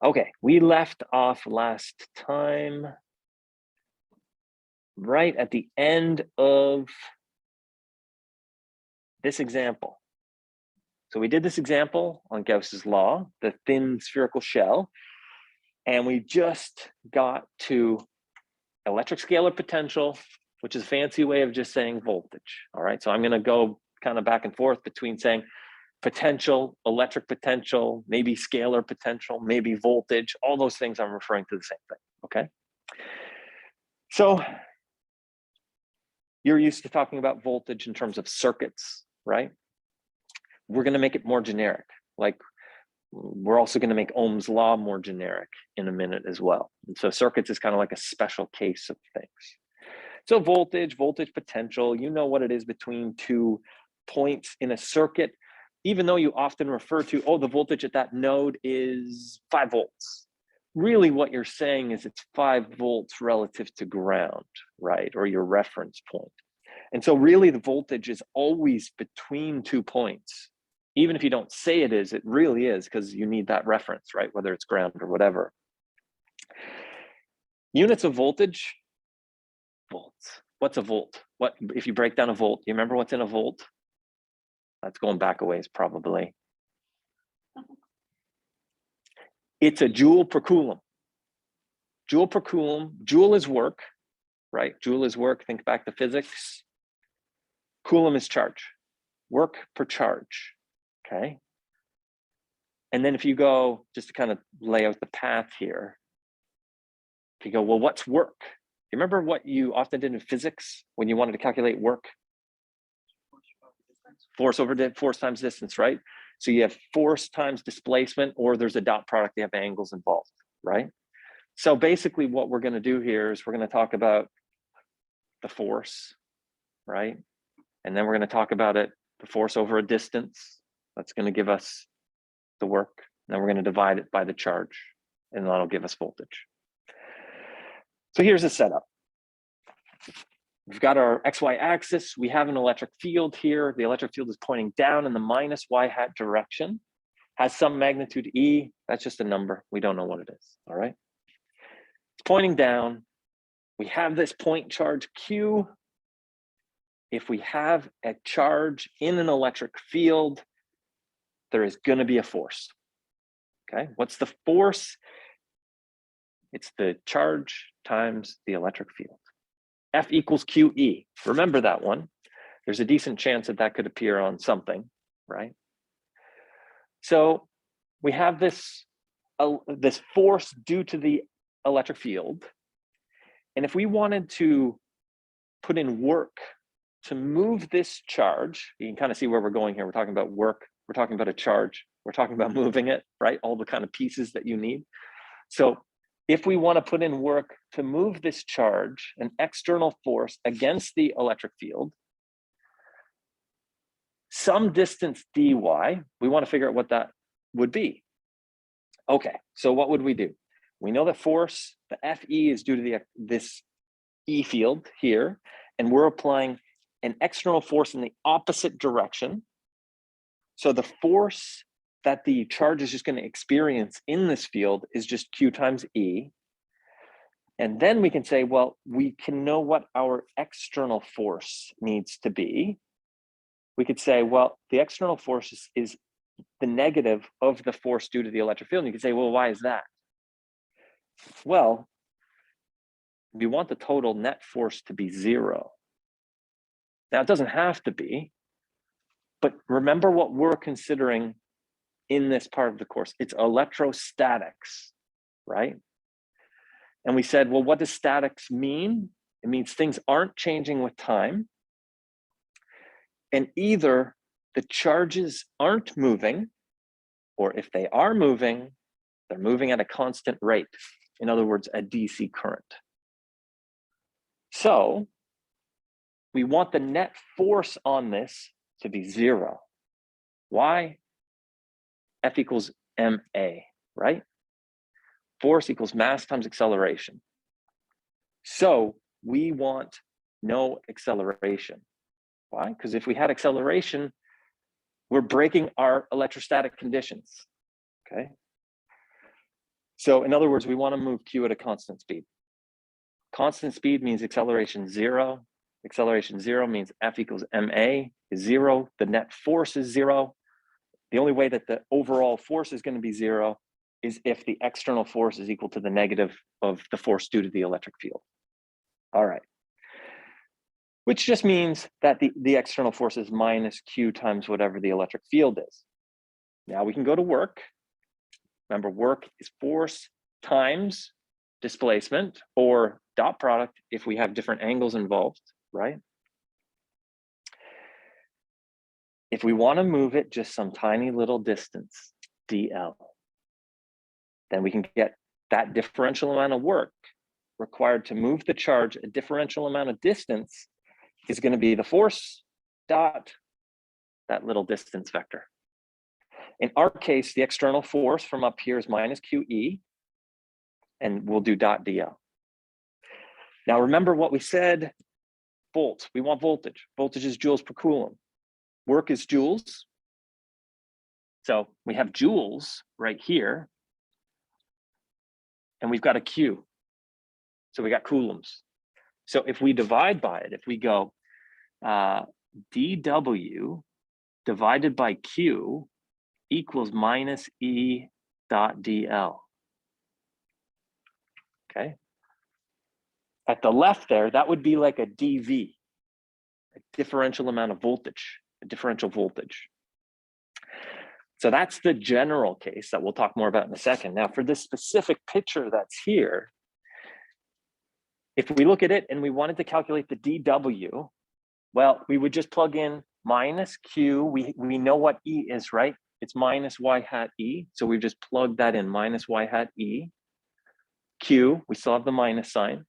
Okay, we left off last time right at the end of this example. So we did this example on Gauss's law, the thin spherical shell, and we just got to electric scalar potential, which is a fancy way of just saying voltage. All right, so I'm going to go kind of back and forth between saying potential, electric potential, maybe scalar potential, maybe voltage. All those things I'm referring to the same thing. Okay. So you're used to talking about voltage in terms of circuits, right? We're going to make it more generic. Like we're also going to make Ohm's law more generic in a minute as well. And so circuits is kind of like a special case of things. So voltage potential, you know what it is between 2 points in a circuit, even though you often refer to, oh, the voltage at that node is 5 volts. Really what you're saying is it's 5 volts relative to ground, right? Or your reference point. And so really the voltage is always between 2 points. Even if you don't say it is, it really is, because you need that reference, right? Whether it's ground or whatever. Units of voltage, volts. What's a volt? What if you break down a volt? You remember what's in a volt? That's going back a ways, probably. It's a joule per coulomb. Joule per coulomb. Joule is work, right? Joule is work. Think back to physics. Coulomb is charge. Work per charge. Okay. And then if you go, just to kind of lay out the path here, if you go, well, what's work? You remember what you often did in physics when you wanted to calculate work? Force times distance, right? So you have force times displacement, or there's a dot product, you have angles involved, right? So basically what we're going to do here is we're going to talk about the force, right? And then we're going to talk about it, the force over a distance. That's going to give us the work. And then we're going to divide it by the charge, and that'll give us voltage. So here's the setup. We've got our XY axis. We have an electric field here. The electric field is pointing down in the minus y hat direction. Has some magnitude E. That's just a number. We don't know what it is. All right. It's pointing down. We have this point charge Q. If we have a charge in an electric field, there is going to be a force. Okay. What's the force? It's the charge times the electric field. F equals QE. Remember that one. There's a decent chance that that could appear on something, right? So we have this force due to the electric field. And if we wanted to put in work to move this charge, you can kind of see where we're going here. We're talking about work. We're talking about a charge. We're talking about moving it, right? All the kind of pieces that you need. So if we want to put in work to move this charge, an external force against the electric field, some distance dy, we want to figure out what that would be. Okay, so what would we do? We know the force, the Fe is due to this E field here, and we're applying an external force in the opposite direction. So the force that the charge is just going to experience in this field is just Q times E. And then we can say, well, we can know what our external force needs to be. We could say, well, the external force is the negative of the force due to the electric field. And you can say, well, why is that? Well, we want the total net force to be 0. Now, it doesn't have to be, but remember what we're considering in this part of the course. It's electrostatics, right? And we said, well, what does statics mean? It means things aren't changing with time. And either the charges aren't moving, or if they are moving, they're moving at a constant rate. In other words, a DC current. So we want the net force on this to be 0. Why? F equals ma, right? Force equals mass times acceleration. So we want no acceleration. Why? Because if we had acceleration, we're breaking our electrostatic conditions, okay? So in other words, we want to move Q at a constant speed. Constant speed means acceleration 0. Acceleration 0 means F equals ma is 0. The net force is 0. The only way that the overall force is going to be 0 is if the external force is equal to the negative of the force due to the electric field. All right. Which just means that the external force is minus Q times whatever the electric field is. Now we can go to work. Remember, work is force times displacement, or dot product if we have different angles involved, right? If we want to move it just some tiny little distance, dl, then we can get that differential amount of work required to move the charge a differential amount of distance is going to be the force dot that little distance vector. In our case, the external force from up here is minus QE, and we'll do dot dl. Now remember what we said, volts, we want voltage. Voltage is joules per coulomb. Work is joules. So we have joules right here, and we've got a Q. So we got coulombs. So if we divide by it, if we go dW divided by Q equals minus E dot dl. Okay. At the left there, that would be like a dV, a differential amount of voltage, a differential voltage. So that's the general case that we'll talk more about in a second. Now for this specific picture that's here, if we look at it and we wanted to calculate the dW, well, we would just plug in minus Q. We know what E is, right? It's minus Y hat E. So we just plug that in, minus Y hat E. Q, we still have the minus sign.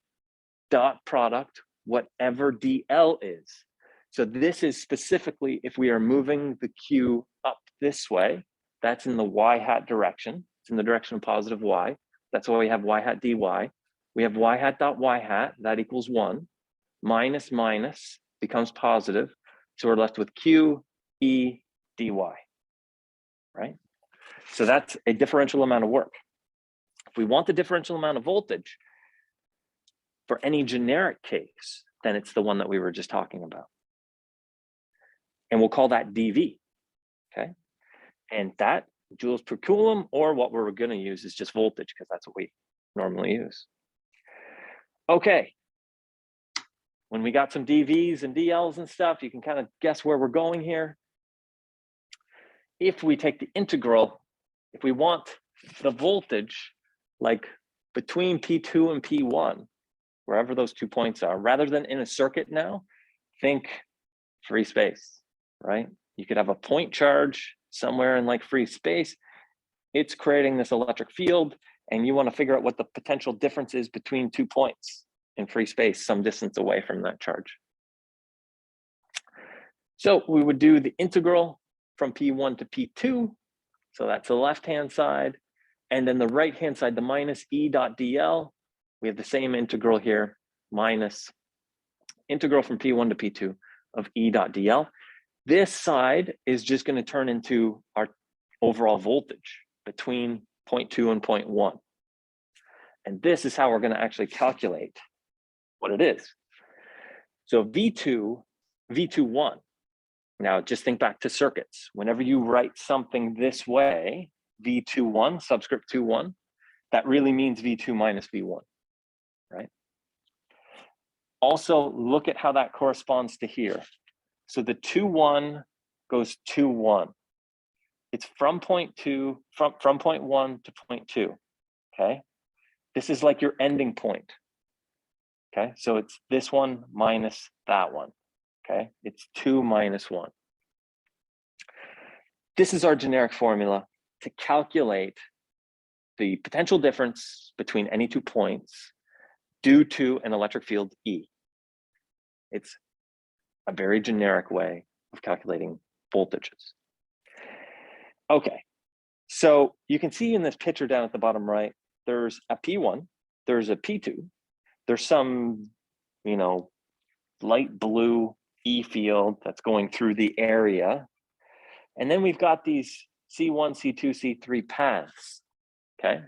Dot product, whatever dl is. So this is specifically if we are moving the Q up this way, that's in the y hat direction. It's in the direction of positive y. That's why we have y hat dy. We have y hat dot y hat, that equals 1. Minus minus becomes positive. So we're left with Q E dy, right? So that's a differential amount of work. If we want the differential amount of voltage, for any generic case, then it's the one that we were just talking about. And we'll call that dV, okay? And that joules per coulomb, or what we're gonna use is just voltage, because that's what we normally use. Okay, when we got some dVs and dLs and stuff, you can kind of guess where we're going here. If we take the integral, if we want the voltage, like between P2 and P1, wherever those 2 points are, rather than in a circuit now, think free space, right? You could have a point charge somewhere in like free space. It's creating this electric field, and you want to figure out what the potential difference is between 2 points in free space, some distance away from that charge. So we would do the integral from P1 to P2. So that's the left-hand side. And then the right-hand side, the minus E dot dl, we have the same integral here, minus integral from P1 to P2 of E dot dl. This side is just going to turn into our overall voltage between 0.2 and 0.1. And this is how we're going to actually calculate what it is. So V2, V21. Now just think back to circuits. Whenever you write something this way, V21, subscript 21, that really means V2 minus V1. Right? Also, look at how that corresponds to here. So the 2,1 goes 2,1. It's from point 1 to point 2. Okay, this is like your ending point. Okay, so it's this one minus that one. Okay, it's 2 minus 1. This is our generic formula to calculate the potential difference between any 2 points due to an electric field E. It's a very generic way of calculating voltages. Okay, so you can see in this picture down at the bottom right, there's a P1, there's a P2, there's some, light blue E field that's going through the area. And then we've got these C1, C2, C3 paths, okay?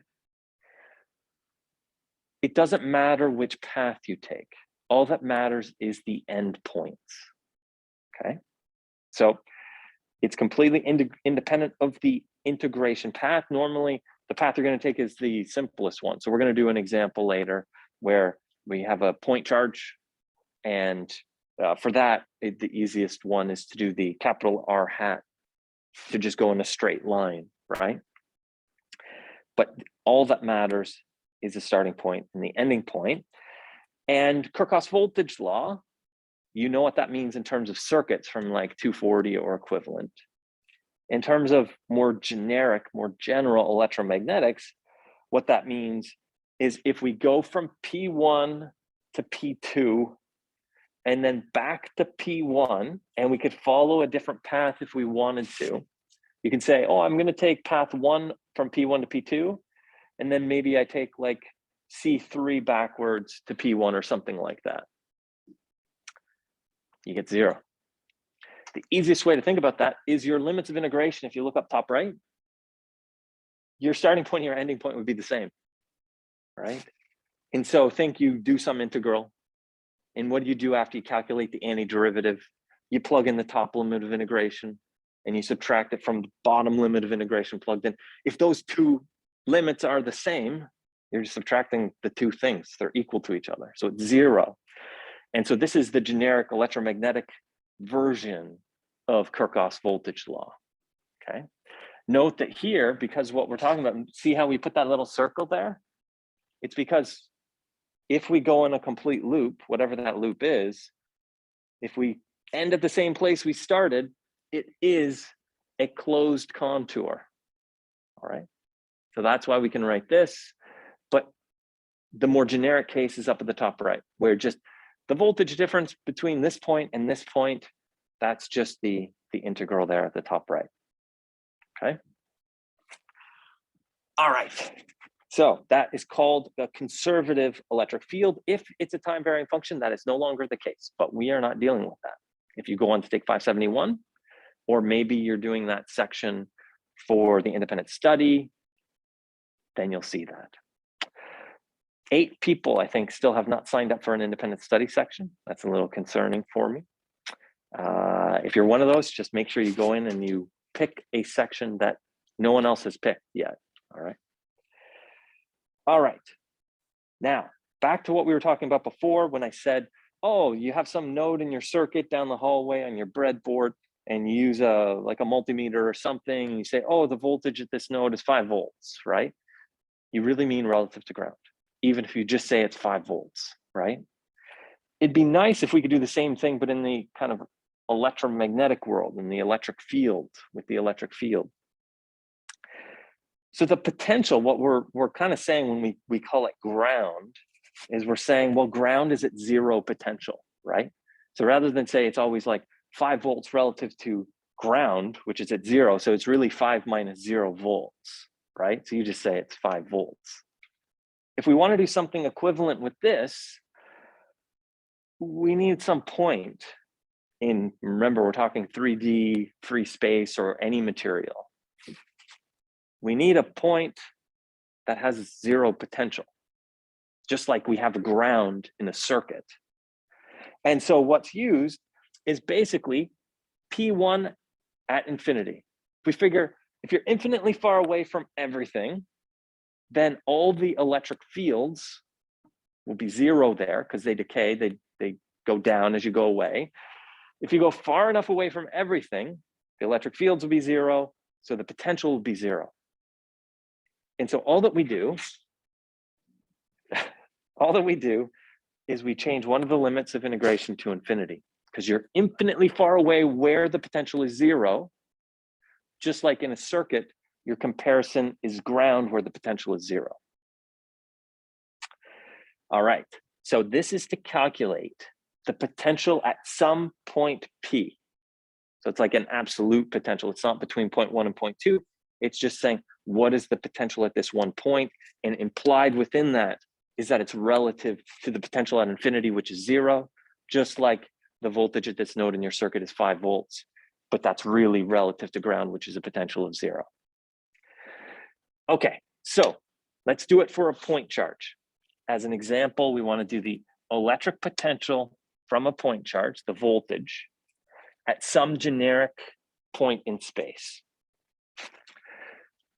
it doesn't matter which path you take. All that matters is the endpoints, okay? So it's completely independent of the integration path. Normally, the path you're going to take is the simplest one. So we're going to do an example later where we have a point charge. And for that, the easiest one is to do the capital R hat, to just go in a straight line, right? But all that matters is the starting point and the ending point. And Kirchhoff's voltage law, you know what that means in terms of circuits from like 240 or equivalent. In terms of more generic, more general electromagnetics, what that means is if we go from P1 to P2 and then back to P1, and we could follow a different path if we wanted to, you can say, oh, I'm going to take path 1 from P1 to P2, and then maybe I take like C3 backwards to P1 or something like that. You get 0. The easiest way to think about that is your limits of integration. If you look up top right, your starting point and your ending point would be the same, right? And so think you do some integral. And what do you do after you calculate the antiderivative? You plug in the top limit of integration and you subtract it from the bottom limit of integration plugged in. If those two limits are the same, you're just subtracting the two things. They're equal to each other. So it's 0. And so this is the generic electromagnetic version of Kirchhoff's voltage law, okay? Note that here, because what we're talking about, see how we put that little circle there? It's because if we go in a complete loop, whatever that loop is, if we end at the same place we started, it is a closed contour, all right? So that's why we can write this, but the more generic case is up at the top right, where just the voltage difference between this point and this point, that's just the integral there at the top right, okay? All right, so that is called the conservative electric field. If it's a time varying function, that is no longer the case, but we are not dealing with that. If you go on to take 571, or maybe you're doing that section for the independent study, then you'll see that. 8 people, I think, still have not signed up for an independent study section. That's a little concerning for me. If you're one of those, just make sure you go in and you pick a section that no one else has picked yet, all right? All right, now back to what we were talking about before when I said, oh, you have some node in your circuit down the hallway on your breadboard and you use like a multimeter or something, and you say, oh, the voltage at this node is 5 volts, right? You really mean relative to ground, even if you just say it's 5 volts, right? It'd be nice if we could do the same thing, but in the kind of electromagnetic world, in the electric field, with the electric field. So the potential, what we're kind of saying when we call it ground, is we're saying, well, ground is at 0 potential, right? So rather than say it's always like 5 volts relative to ground, which is at 0, so it's really 5 minus 0 volts, right? So you just say it's 5 volts. If we want to do something equivalent with this, we need some point in, remember, we're talking 3D, free space, or any material. We need a point that has 0 potential, just like we have a ground in a circuit. And so what's used is basically P1 at infinity. We figure if you're infinitely far away from everything, then all the electric fields will be 0 there because they decay, they go down as you go away. If you go far enough away from everything, the electric fields will be 0, so the potential will be 0. And so all that we do is we change one of the limits of integration to infinity, because you're infinitely far away where the potential is 0. Just like in a circuit, your comparison is ground where the potential is 0. All right, so this is to calculate the potential at some point P. So it's like an absolute potential. It's not between point 1 and point 2. It's just saying, what is the potential at this one point? And implied within that is that it's relative to the potential at infinity, which is 0, just like the voltage at this node in your circuit is 5 volts, but that's really relative to ground, which is a potential of 0. Okay, so let's do it for a point charge. as an example, we want to do the electric potential from a point charge, the voltage, at some generic point in space.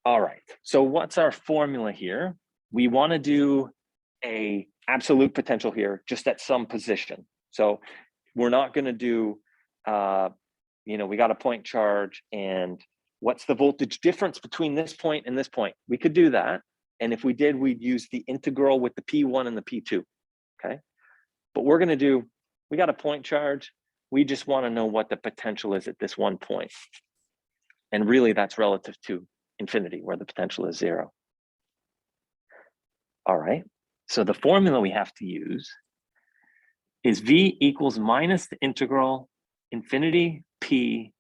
All right, so what's our formula here? We want to do a absolute potential here just at some position. So we're not going to do, we got a point charge and what's the voltage difference between this point and this point? We could do that. And if we did, we'd use the integral with the P1 and the P2, okay? But we're going to do, we got a point charge. We just want to know what the potential is at this one point. And really that's relative to infinity where the potential is 0. All right, so the formula we have to use is V equals minus the integral infinity P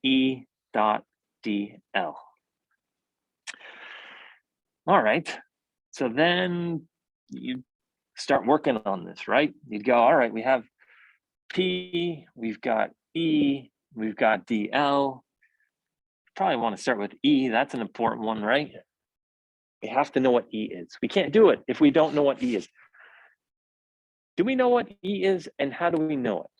E dot dl. All right, so then you start working on this, right? You'd go, all right, we have P, we've got E, we've got dl. Probably want to start with E, that's an important one, right? We have to know what E is. We can't do it if we don't know what E is. Do we know what E is and how do we know it?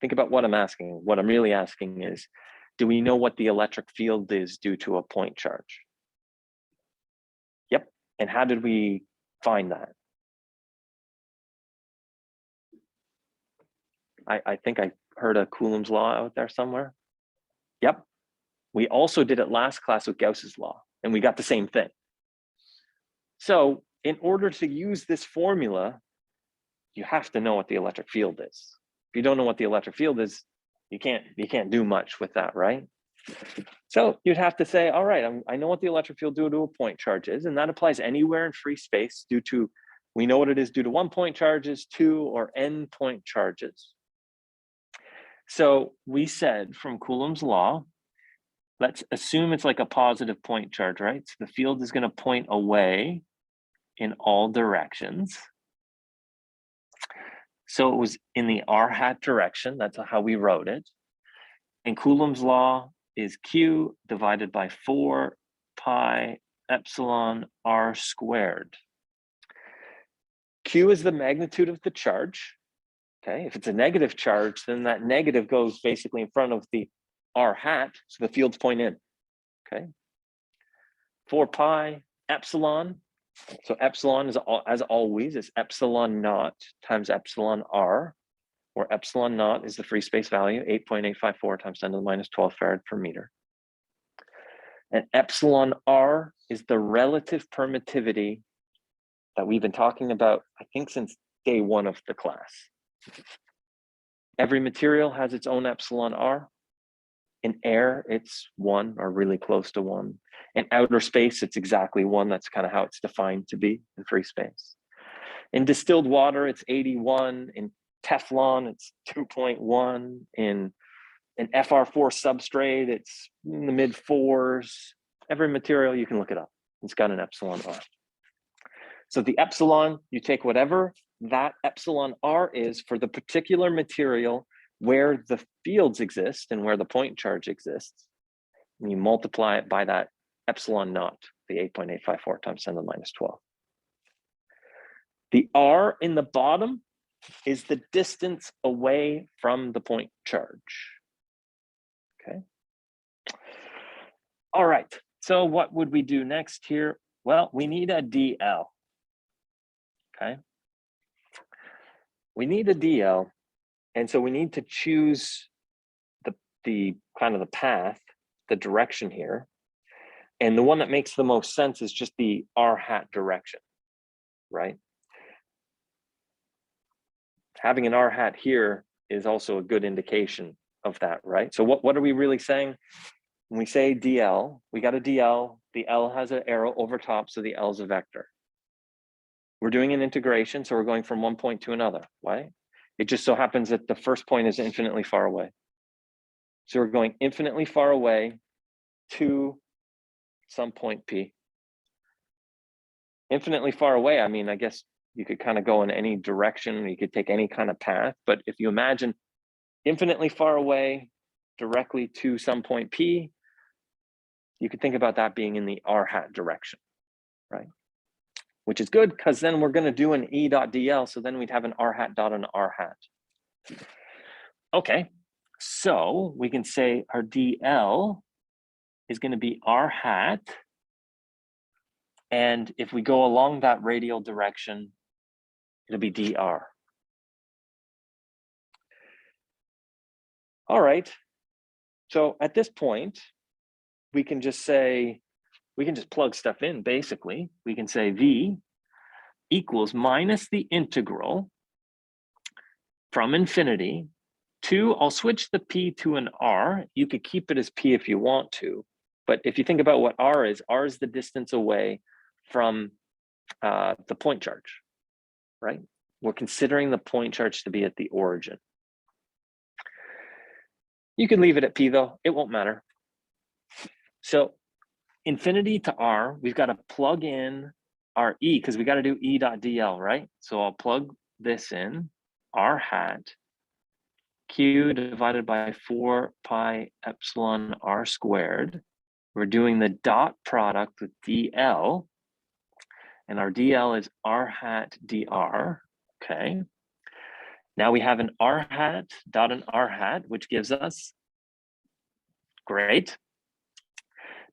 Think about what I'm asking. What I'm really asking is, do we know what the electric field is due to a point charge? Yep, and how did we find that? I think I heard a Coulomb's law out there somewhere. Yep, we also did it last class with Gauss's law and we got the same thing. So in order to use this formula, you have to know what the electric field is. If you don't know what the electric field is, you can't do much with that, right? So you'd have to say, all right, I know what the electric field due to a point charge is, and that applies anywhere in free space due to, we know what it is due to 1 point charges, 2 or n point charges. So we said from Coulomb's law, let's assume it's like a positive point charge, right? So the field is going to point away in all directions. So it was in the r hat direction. That's how we wrote it. And Coulomb's law is Q divided by 4 pi epsilon r squared. Q is the magnitude of the charge. Okay, if it's a negative charge, then that negative goes basically in front of the r hat, so the fields point in. Okay, 4 pi epsilon. So epsilon is, as always, is epsilon naught times epsilon r, where epsilon naught is the free space value, 8.854 times 10 to the minus 12 farad per meter. And epsilon r is the relative permittivity that we've been talking about, I think, since day 1 of the class. Every material has its own epsilon r. In air, it's 1 or really close to 1. In outer space, it's exactly 1. That's kind of how it's defined to be in free space. In distilled water, it's 81. In Teflon, it's 2.1. In an FR4 substrate, it's in the mid 4s. Every material, you can look it up. It's got an epsilon r. So the epsilon, you take whatever that epsilon r is for the particular material where the fields exist and where the point charge exists, and you multiply it by that epsilon naught, the 8.854 times 10 to the minus 12. The r in the bottom is the distance away from the point charge. Okay. All right, so what would we do next here? Well, we need a DL. Okay. We need a DL. And so we need to choose the kind of the path, the direction here. And the one that makes the most sense is just the r hat direction, right? Having an r hat here is also a good indication of that, right? So what are we really saying? When we say DL, we got a DL, the L has an arrow over top, so the L is a vector. We're doing an integration, so we're going from one point to another, right? It just so happens that the first point is infinitely far away. So we're going infinitely far away to some point P. Infinitely far away, I mean, I guess you could kind of go in any direction, you could take any kind of path, but if you imagine infinitely far away directly to some point P, you could think about that being in the r hat direction, right? Which is good because then we're going to do an E dot dl, so then we'd have an r hat dot an r hat. Okay, so we can say our dl is going to be r hat, and if we go along that radial direction, it'll be dr. All right, so at this point, we can just say, we can just plug stuff in, basically. We can say v equals minus the integral from infinity to, I'll switch the p to an r. You could keep it as p if you want to, but if you think about what r is the distance away from the point charge, right? We're considering the point charge to be at the origin. You can leave it at p though, it won't matter. So infinity to r, we've got to plug in our e because we got to do e dot dl, right? So I'll plug this in, r hat q divided by 4 pi epsilon r squared. We're doing the dot product with dl, and our dl is r hat dr, okay? Now we have an r hat dot an r hat, which gives us, great.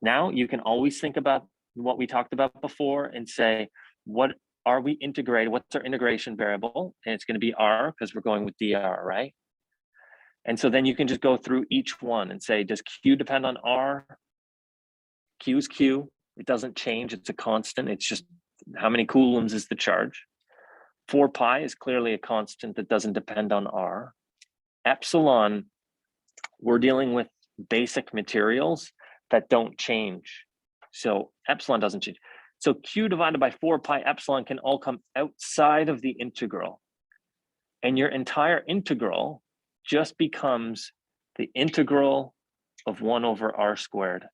Now you can always think about what we talked about before and say, what are we integrating? What's our integration variable? And it's going to be r because we're going with dr, right? And so then you can just go through each one and say, does q depend on r? Q is q. It doesn't change. It's a constant. It's just how many coulombs is the charge. 4 pi is clearly a constant that doesn't depend on r. Epsilon, we're dealing with basic materials that don't change. So epsilon doesn't change. So q divided by 4 pi epsilon can all come outside of the integral. And your entire integral just becomes the integral of 1 over r squared.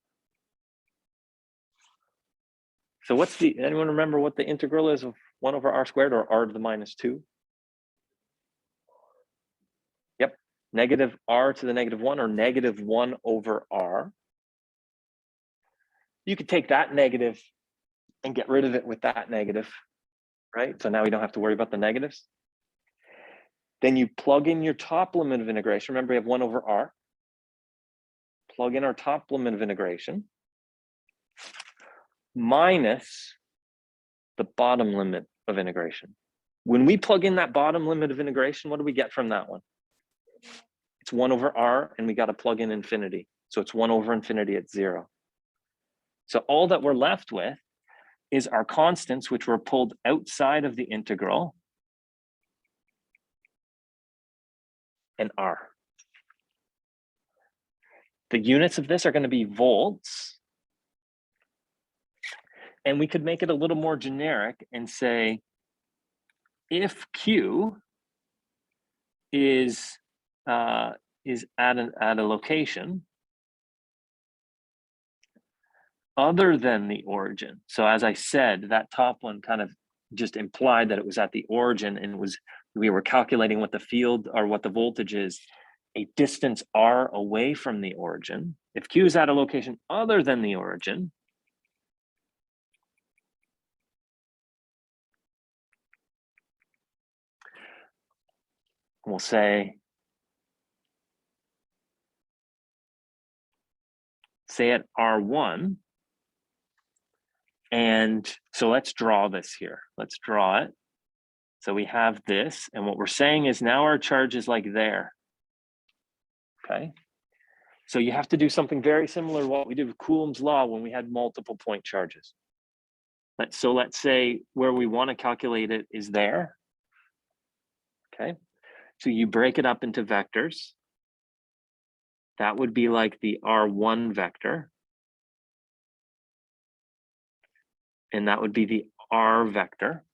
So what's the, anyone remember what the integral is of 1 over r squared, or r to the minus 2? Yep, negative r to the negative 1, or negative 1 over r. You could take that negative and get rid of it with that negative, right? So now we don't have to worry about the negatives. Then you plug in your top limit of integration. Remember, we have 1 over r. Plug in our top limit of integration minus the bottom limit of integration. When we plug in that bottom limit of integration, what do we get from that one? It's 1 over r, and we got to plug in infinity. So it's 1 over infinity at 0. So all that we're left with is our constants, which were pulled outside of the integral, and r. The units of this are going to be volts. And we could make it a little more generic and say, if Q is at a location other than the origin. So as I said, that top one kind of just implied that it was at the origin, and we were calculating what the field or what the voltage is a distance r away from the origin. If Q is at a location other than the origin, we'll say at R1. And so let's draw this here. Let's draw it. So we have this, and what we're saying is now our charge is like there. Okay. So you have to do something very similar to what we did with Coulomb's law when we had multiple point charges. So let's say where we want to calculate it is there. Okay. So you break it up into vectors. That would be like the R1 vector. And that would be the R vector.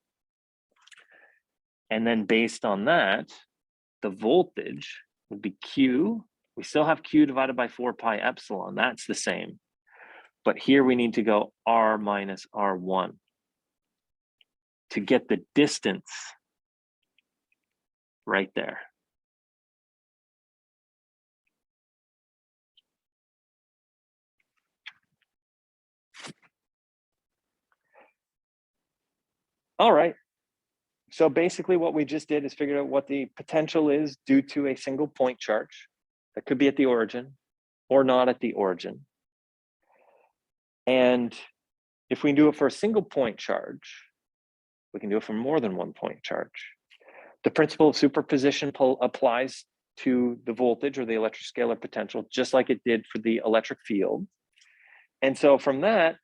And then based on that, the voltage would be Q. We still have Q divided by 4 pi epsilon. That's the same. But here we need to go R minus R1 to get the distance right there. All right. So basically what we just did is figure out what the potential is due to a single point charge that could be at the origin or not at the origin. And if we do it for a single point charge, we can do it for more than one point charge. The principle of superposition applies to the voltage or the electric scalar potential, just like it did for the electric field. And so from that,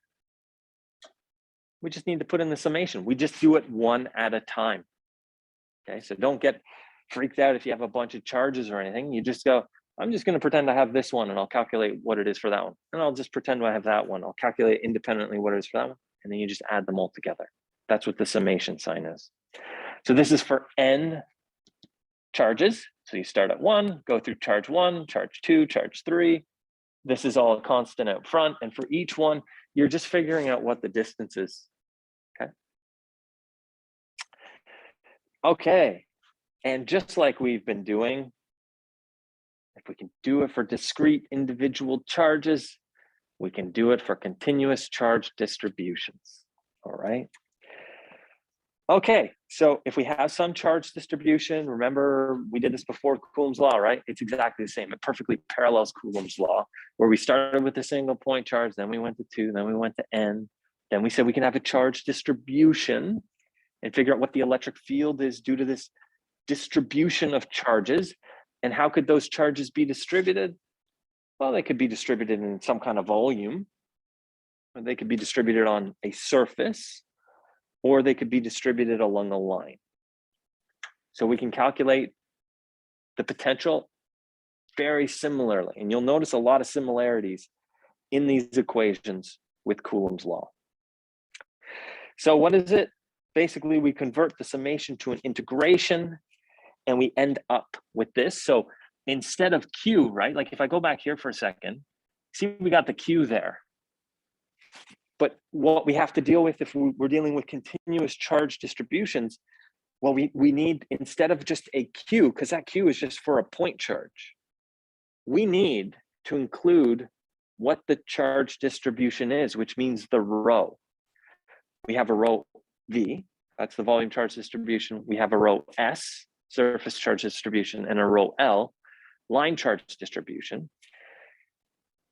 we just need to put in the summation. We just do it one at a time. Okay, so don't get freaked out if you have a bunch of charges or anything. You just go, I'm just going to pretend I have this one and I'll calculate what it is for that one. And I'll just pretend I have that one. I'll calculate independently what it is for that one. And then you just add them all together. That's what the summation sign is. So this is for n charges. So you start at 1, go through charge 1, charge 2, charge 3. This is all a constant out front. And for each one, you're just figuring out what the distance is. Okay. Okay. And just like we've been doing, if we can do it for discrete individual charges, we can do it for continuous charge distributions. All right. Okay, so if we have some charge distribution, remember we did this before Coulomb's law, right? It's exactly the same. It perfectly parallels Coulomb's law, where we started with a single point charge, then we went to 2, then we went to n. Then we said we can have a charge distribution and figure out what the electric field is due to this distribution of charges. And how could those charges be distributed? Well, they could be distributed in some kind of volume, or they could be distributed on a surface, or they could be distributed along a line. So we can calculate the potential very similarly. And you'll notice a lot of similarities in these equations with Coulomb's law. So what is it? Basically, we convert the summation to an integration and we end up with this. So instead of Q, right? Like if I go back here for a second, see we got the Q there. But what we have to deal with if we're dealing with continuous charge distributions, well, we need, instead of just a Q, because that Q is just for a point charge, we need to include what the charge distribution is, which means the rho. We have a rho V, that's the volume charge distribution. We have a rho S, surface charge distribution, and a rho L, line charge distribution.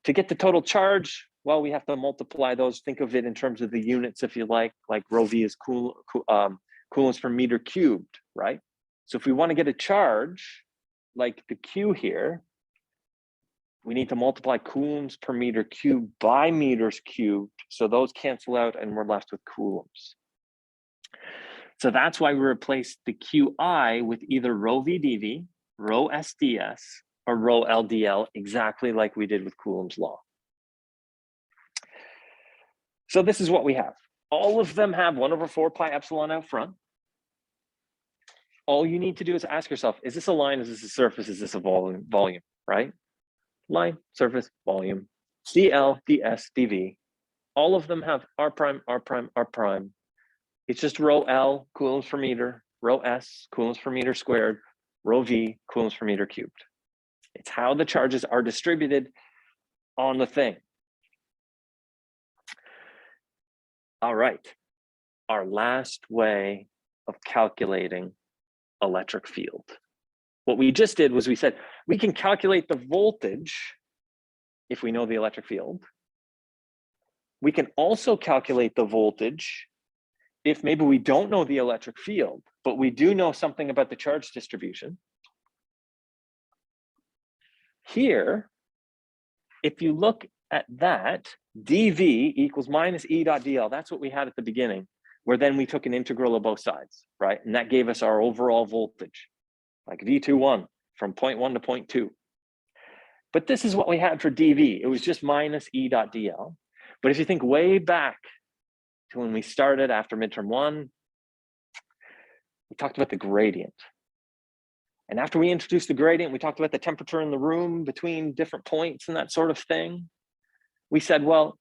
To get the total charge, well, we have to multiply those. Think of it in terms of the units, if you like rho V is coulombs per meter cubed, right? So if we want to get a charge like the Q here, we need to multiply coulombs per meter cubed by meters cubed. So those cancel out and we're left with coulombs. So that's why we replace the QI with either rho V dV, rho S ds, or rho L dl, exactly like we did with Coulomb's law. So this is what we have. All of them have 1/4 pi epsilon out front. All you need to do is ask yourself, is this a line, is this a surface, is this a volume, right? Line, surface, volume, dl, ds, dv. All of them have r prime, r prime, r prime. It's just rho L, coulombs per meter, rho S, coulombs per meter squared, rho V, coulombs per meter cubed. It's how the charges are distributed on the thing. All right, our last way of calculating electric field. What we just did was we said, we can calculate the voltage if we know the electric field. We can also calculate the voltage if maybe we don't know the electric field, but we do know something about the charge distribution. Here, if you look at that, dV equals minus E dot dl. That's what we had at the beginning, where then we took an integral of both sides, right? And that gave us our overall voltage, like V21 from point 1 to point 2. But this is what we had for dV. It was just minus E dot dl. But if you think way back to when we started after midterm 1, we talked about the gradient. And after we introduced the gradient, we talked about the temperature in the room between different points and that sort of thing. We said, well,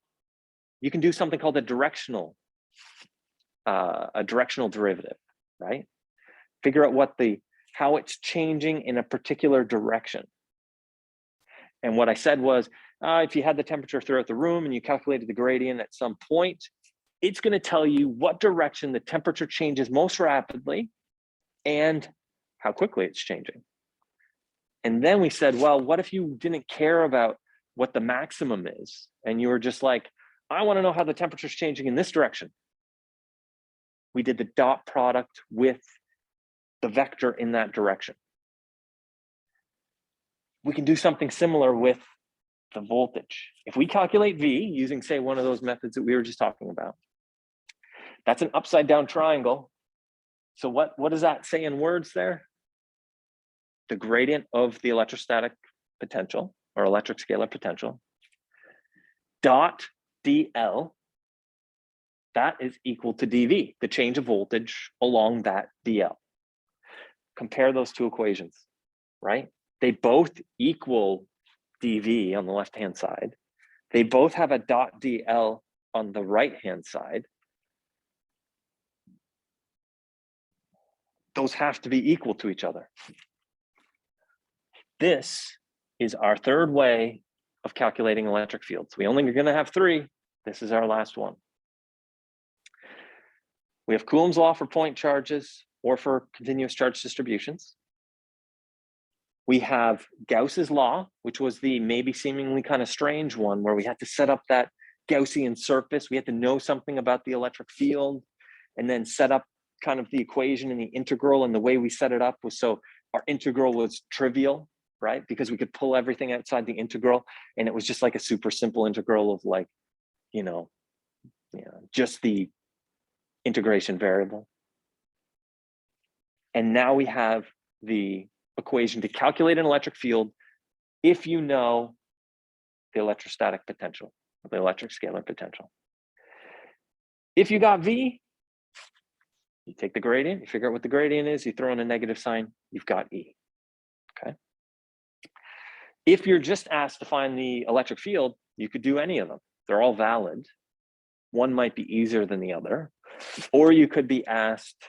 you can do something called a directional derivative, right? Figure out how it's changing in a particular direction. And what I said was, if you had the temperature throughout the room and you calculated the gradient at some point, it's going to tell you what direction the temperature changes most rapidly and how quickly it's changing. And then we said, well, what if you didn't care about what the maximum is? And you were just like, I want to know how the temperature is changing in this direction. We did the dot product with the vector in that direction. We can do something similar with the voltage. If we calculate V using, say, one of those methods that we were just talking about, that's an upside down triangle. So what does that say in words there? The gradient of the electrostatic potential or electric scalar potential dot dl, that is equal to dV, the change of voltage along that dl. Compare those two equations, right? They both equal dV on the left-hand side. They both have a dot dl on the right-hand side. Those have to be equal to each other. This is our third way of calculating electric fields. We only are going to have three. This is our last one. We have Coulomb's law for point charges or for continuous charge distributions. We have Gauss's law, which was the maybe seemingly kind of strange one where we had to set up that Gaussian surface. We had to know something about the electric field and then set up kind of the equation and the integral. And the way we set it up was so our integral was trivial, right? Because we could pull everything outside the integral. And it was just like a super simple integral of like, just the integration variable. And now we have the equation to calculate an electric field if you know the electrostatic potential, the electric scalar potential. If you got V, you take the gradient, you figure out what the gradient is, you throw in a negative sign, you've got E, okay? If you're just asked to find the electric field, you could do any of them. They're all valid. One might be easier than the other, or you could be asked,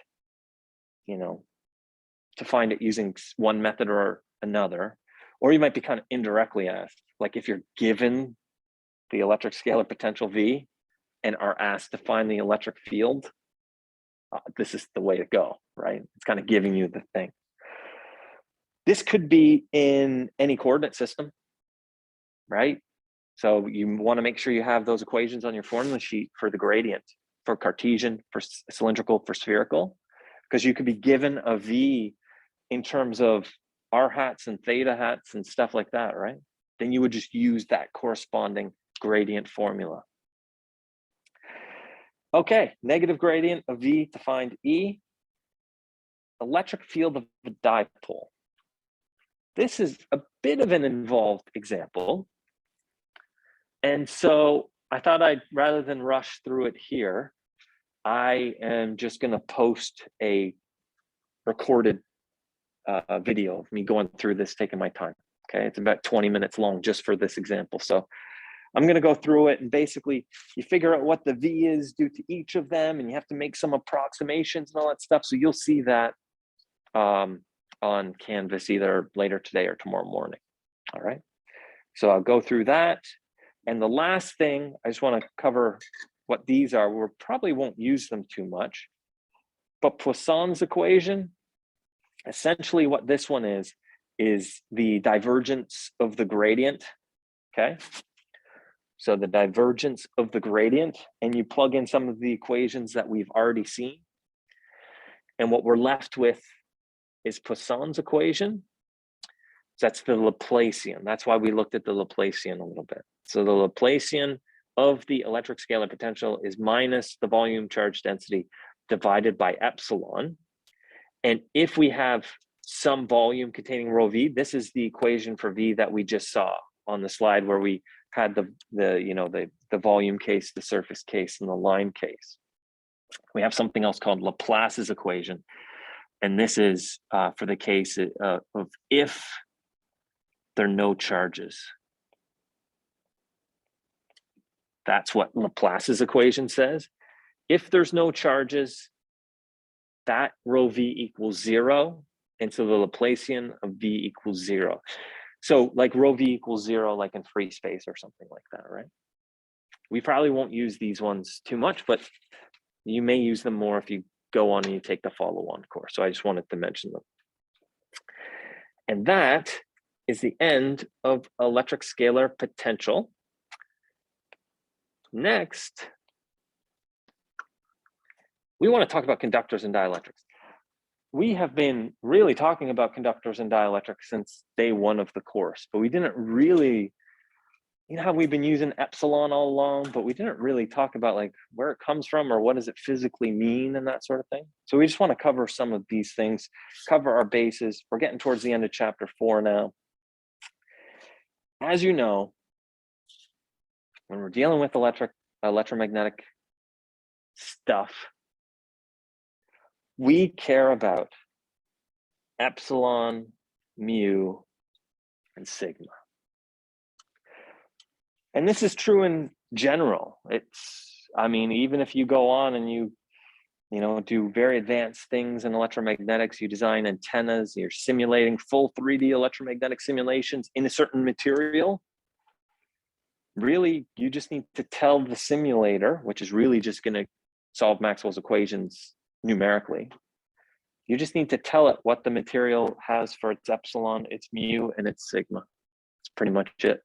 to find it using one method or another, or you might be kind of indirectly asked, like if you're given the electric scalar potential V and are asked to find the electric field, this is the way to go, right? It's kind of giving you the thing. This could be in any coordinate system, right? So you want to make sure you have those equations on your formula sheet for the gradient, for Cartesian, for cylindrical, for spherical, because you could be given a V in terms of R hats and theta hats and stuff like that, right? Then you would just use that corresponding gradient formula. Okay, negative gradient of V to find E. Electric field of the dipole. This is a bit of an involved example. And so I thought rather than rush through it here, I am just going to post a recorded video of me going through this, taking my time. Okay, it's about 20 minutes long just for this example. So I'm going to go through it, and basically you figure out what the V is due to each of them, and you have to make some approximations and all that stuff. So you'll see that on Canvas either later today or tomorrow morning. All right, so I'll go through that. And the last thing, I just want to cover what these are. We probably won't use them too much, but Poisson's equation, essentially what this one is the divergence of the gradient, okay? So the divergence of the gradient, and you plug in some of the equations that we've already seen. And what we're left with is Poisson's equation. That's the Laplacian. That's why we looked at the Laplacian a little bit. So the Laplacian of the electric scalar potential is minus the volume charge density divided by epsilon. And if we have some volume containing rho V, this is the equation for V that we just saw on the slide where we had the volume case, the surface case, and the line case. We have something else called Laplace's equation. And this is for the case of if there are no charges. That's what Laplace's equation says. If there's no charges, that rho V equals 0. And so the Laplacian of V equals 0. So like rho V equals 0, like in free space or something like that, right? We probably won't use these ones too much, but you may use them more if you go on and you take the follow-on course. So I just wanted to mention them. And that is the end of electric scalar potential. Next, we want to talk about conductors and dielectrics. We have been really talking about conductors and dielectrics since day one of the course, but we didn't really, you know how we've been using epsilon all along, but we didn't really talk about like where it comes from or what does it physically mean and that sort of thing. So we just want to cover some of these things, cover our bases. We're getting towards the end of chapter 4 now. As you know, when we're dealing with electromagnetic stuff, we care about epsilon, mu, and sigma. And this is true in general. I mean, even if you go on and you do very advanced things in electromagnetics, you design antennas, you're simulating full 3D electromagnetic simulations in a certain material, really, you just need to tell the simulator, which is really just going to solve Maxwell's equations numerically. You just need to tell it what the material has for its epsilon, its mu, and its sigma. That's pretty much it.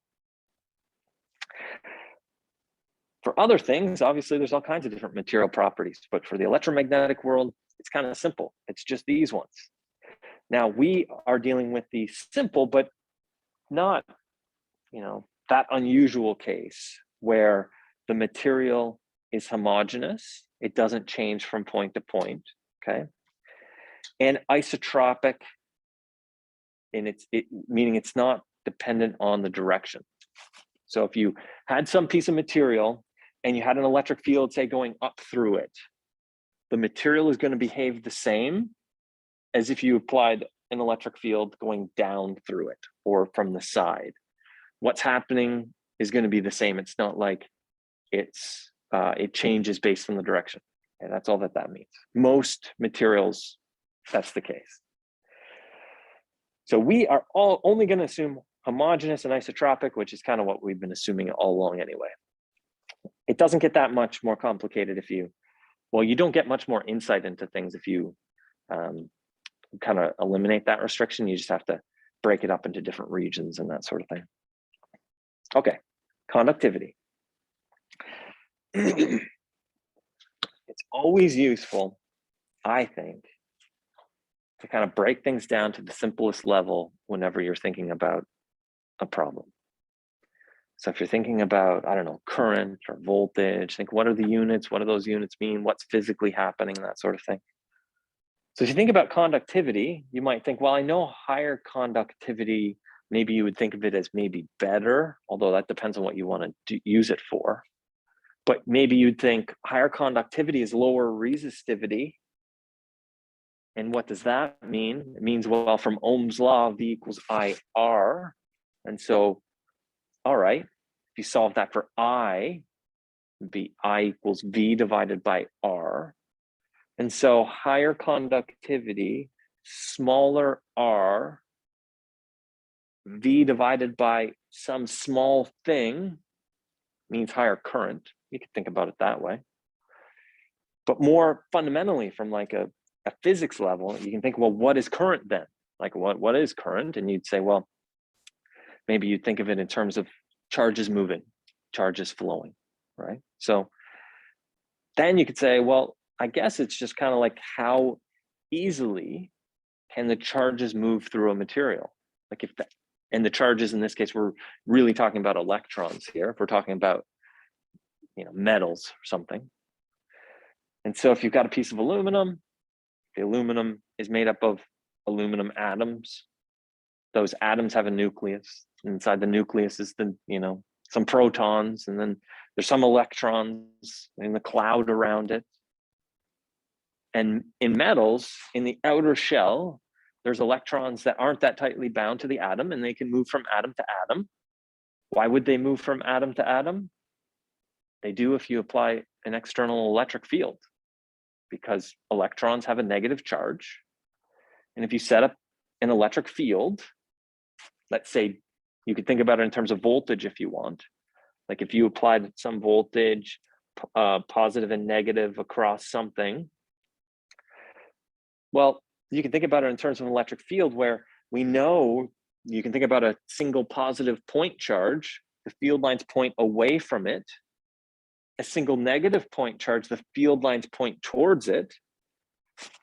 For other things, obviously, there's all kinds of different material properties, but for the electromagnetic world, it's kind of simple. It's just these ones. Now, we are dealing with the simple, but not, that unusual case where the material is homogeneous. It doesn't change from point to point, okay? And isotropic, and meaning it's not dependent on the direction. So if you had some piece of material and you had an electric field, say, going up through it, the material is going to behave the same as if you applied an electric field going down through it or from the side. What's happening is going to be the same. It's not like it changes based on the direction. And that's all that means. Most materials, that's the case. So we are all only going to assume homogeneous and isotropic, which is kind of what we've been assuming all along anyway. It doesn't get that much more complicated if you don't get much more insight into things if you kind of eliminate that restriction. You just have to break it up into different regions and that sort of thing. Okay, conductivity. It's always useful, I think, to kind of break things down to the simplest level whenever you're thinking about a problem. So if you're thinking about, I don't know, current or voltage, think what are the units? What do those units mean? What's physically happening? That sort of thing. So if you think about conductivity, you might think, well, I know higher conductivity, maybe you would think of it as maybe better, although that depends on what you want to use it for. But maybe you'd think higher conductivity is lower resistivity. And what does that mean? It means, well, from Ohm's law, V equals IR. And so, all right, if you solve that for I, it'd be I equals V divided by R. And so higher conductivity, smaller R, V divided by some small thing means higher current. You could think about it that way. But more fundamentally, from like a physics level, you can think, well, what is current then? Like what is current? And you'd say, well, maybe you'd think of it in terms of charges moving, charges flowing, right? So then you could say, well, I guess it's just kind of like how easily can the charges move through a material? Like and the charges in this case, we're really talking about electrons here. If we're talking about, metals or something. And so if you've got a piece of aluminum, the aluminum is made up of aluminum atoms. Those atoms have a nucleus. Inside the nucleus is some protons, and then there's some electrons in the cloud around it. And in metals, in the outer shell, there's electrons that aren't that tightly bound to the atom, and they can move from atom to atom. Why would they move from atom to atom? They do if you apply an external electric field, because electrons have a negative charge. And if you set up an electric field, let's say you could think about it in terms of voltage if you want. Like if you applied some voltage, positive and negative across something, well, you can think about it in terms of an electric field where we know you can think about a single positive point charge, the field lines point away from it. A single negative point charge, the field lines point towards it.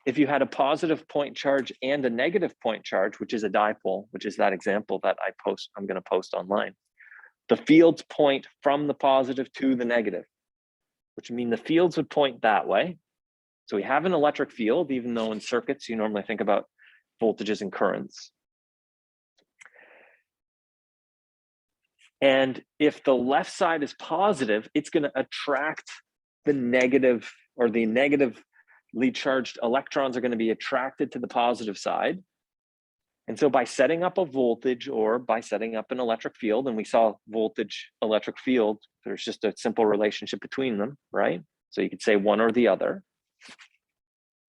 If you had a positive point charge and a negative point charge, which is a dipole, which is that example that I'm going to post online, the fields point from the positive to the negative, which means the fields would point that way. So we have an electric field, even though in circuits, you normally think about voltages and currents. And if the left side is positive, it's going to attract the negative, or the negatively charged electrons are going to be attracted to the positive side. And so by setting up a voltage or by setting up an electric field, and we saw voltage, electric field, there's just a simple relationship between them, right? So you could say one or the other.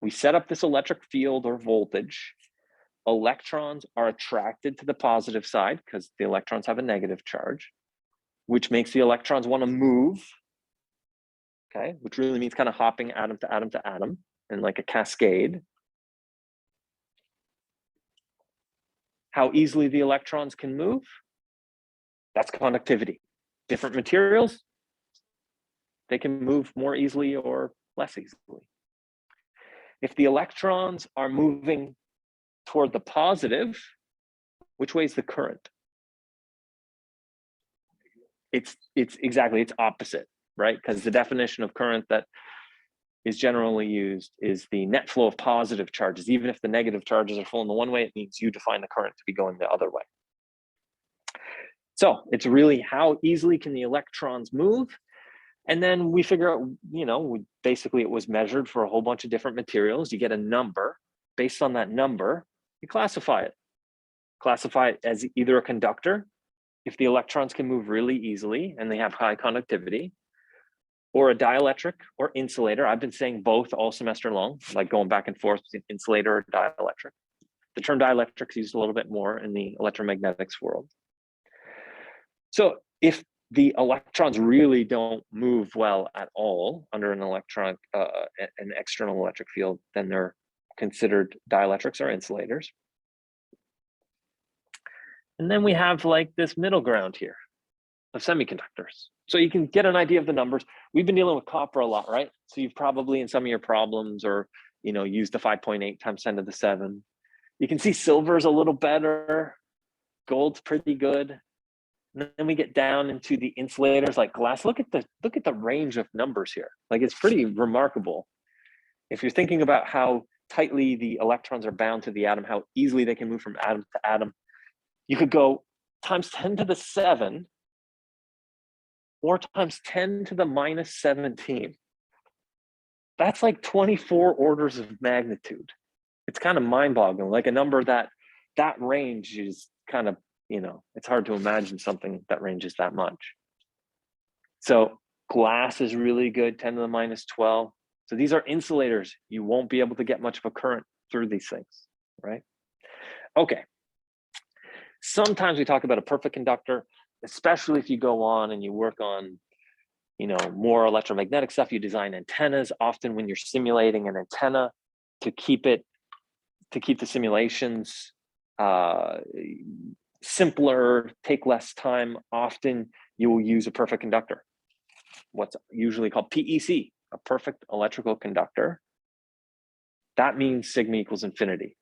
We set up this electric field or voltage. Electrons are attracted to the positive side because the electrons have a negative charge, which makes the electrons want to move, okay, which really means kind of hopping atom to atom to atom and like a cascade. How easily the electrons can move, that's conductivity. Different materials, they can move more easily or less easily. If the electrons are moving toward the positive, which way is the current? It's exactly, it's opposite, right? Because the definition of current that is generally used is the net flow of positive charges. Even if the negative charges are flowing the one way, it means you define the current to be going the other way. So it's really how easily can the electrons move? And then we figure out, basically it was measured for a whole bunch of different materials. You get a number. Based on that number, you classify it. Classify it as either a conductor, if the electrons can move really easily and they have high conductivity, or a dielectric or insulator. I've been saying both all semester long, like going back and forth between insulator or dielectric. The term dielectric is used a little bit more in the electromagnetics world. So if the electrons really don't move well at all under an external electric field, then they're considered dielectrics or insulators. And then we have like this middle ground here of semiconductors. So you can get an idea of the numbers. We've been dealing with copper a lot, right? So you've probably in some of your problems or, used the 5.8 times 10 to the 7. You can see silver's a little better. Gold's pretty good. And then we get down into the insulators like glass. Look at the range of numbers here. Like it's pretty remarkable. If you're thinking about how tightly the electrons are bound to the atom, how easily they can move from atom to atom, you could go times 10 to the 7 or times 10 to the minus 17. That's like 24 orders of magnitude. It's kind of mind-boggling, like a number that range is kind of, it's hard to imagine something that ranges that much. So glass is really good, 10 to the minus 12. So these are insulators. You won't be able to get much of a current through these things, right? Okay. Sometimes we talk about a perfect conductor, especially if you go on and you work on, more electromagnetic stuff. You design antennas. Often when you're simulating an antenna to keep the simulations simpler, take less time, often you will use a perfect conductor. What's usually called PEC, a perfect electrical conductor. That means sigma equals infinity.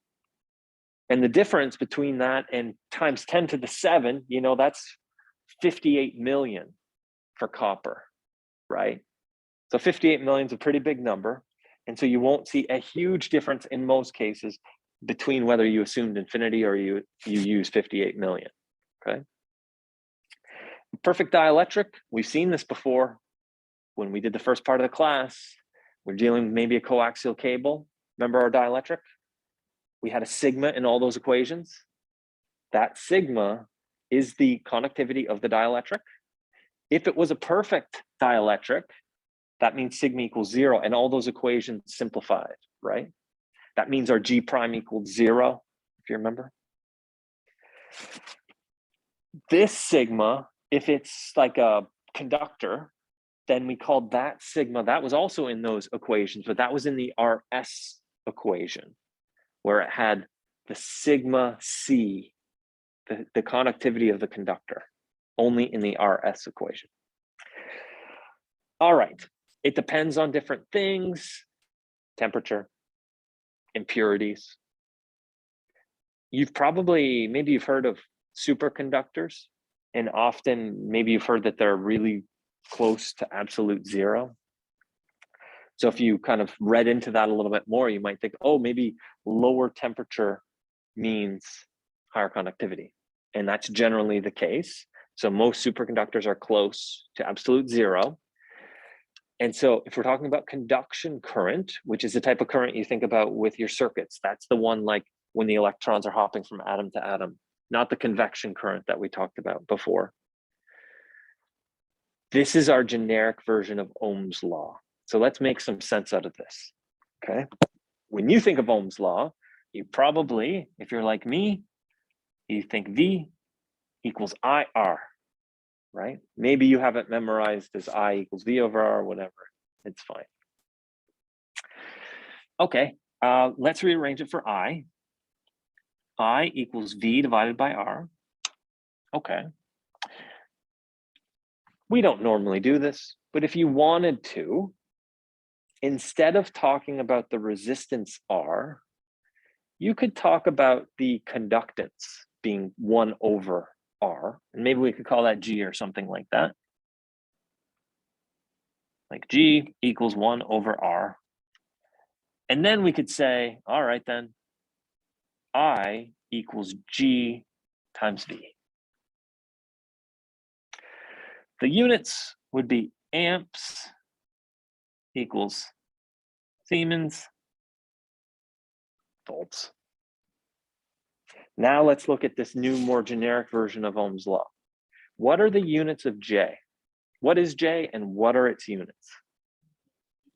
And the difference between that and times 10 to the 7, that's 58 million for copper, right? So 58 million is a pretty big number. And so you won't see a huge difference in most cases between whether you assumed infinity or you use 58 million, okay? Perfect dielectric, we've seen this before when we did the first part of the class. We're dealing with maybe a coaxial cable. Remember our dielectric? We had a sigma in all those equations. That sigma is the conductivity of the dielectric. If it was a perfect dielectric, that means sigma equals 0 and all those equations simplified, right? That means our G prime equals 0, if you remember. This sigma, if it's like a conductor, then we called that sigma. That was also in those equations, but that was in the RS equation, where it had the sigma C, the conductivity of the conductor, only in the RS equation. All right, it depends on different things, temperature, impurities. Maybe you've heard of superconductors, and often maybe you've heard that they're really close to absolute zero. So if you kind of read into that a little bit more, you might think, oh, maybe lower temperature means higher conductivity. And that's generally the case. So most superconductors are close to absolute zero. And so if we're talking about conduction current, which is the type of current you think about with your circuits, that's the one like when the electrons are hopping from atom to atom, not the convection current that we talked about before. This is our generic version of Ohm's law. So let's make some sense out of this, okay? When you think of Ohm's law, you probably, if you're like me, you think V equals IR, right? Maybe you have it memorized as I equals V over R, whatever, it's fine. Okay, let's rearrange it for I. I equals V divided by R. Okay. We don't normally do this, but if you wanted to, instead of talking about the resistance R, you could talk about the conductance being 1 over R, and maybe we could call that G or something like that. Like G equals 1 over R. And then we could say, all right then, I equals G times V. The units would be amps equals Siemens volts. Now let's look at this new, more generic version of Ohm's law. What are the units of J? What is J and what are its units?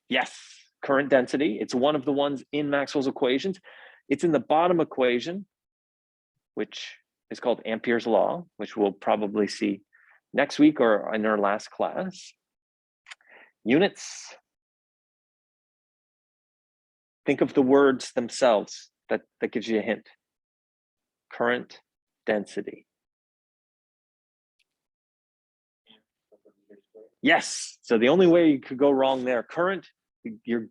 Yes, current density. It's one of the ones in Maxwell's equations. It's in the bottom equation, which is called Ampere's law, which we'll probably see next week or in our last class. Units. Think of the words themselves. That gives you a hint. Current density. Yes, so the only way you could go wrong there, current, you're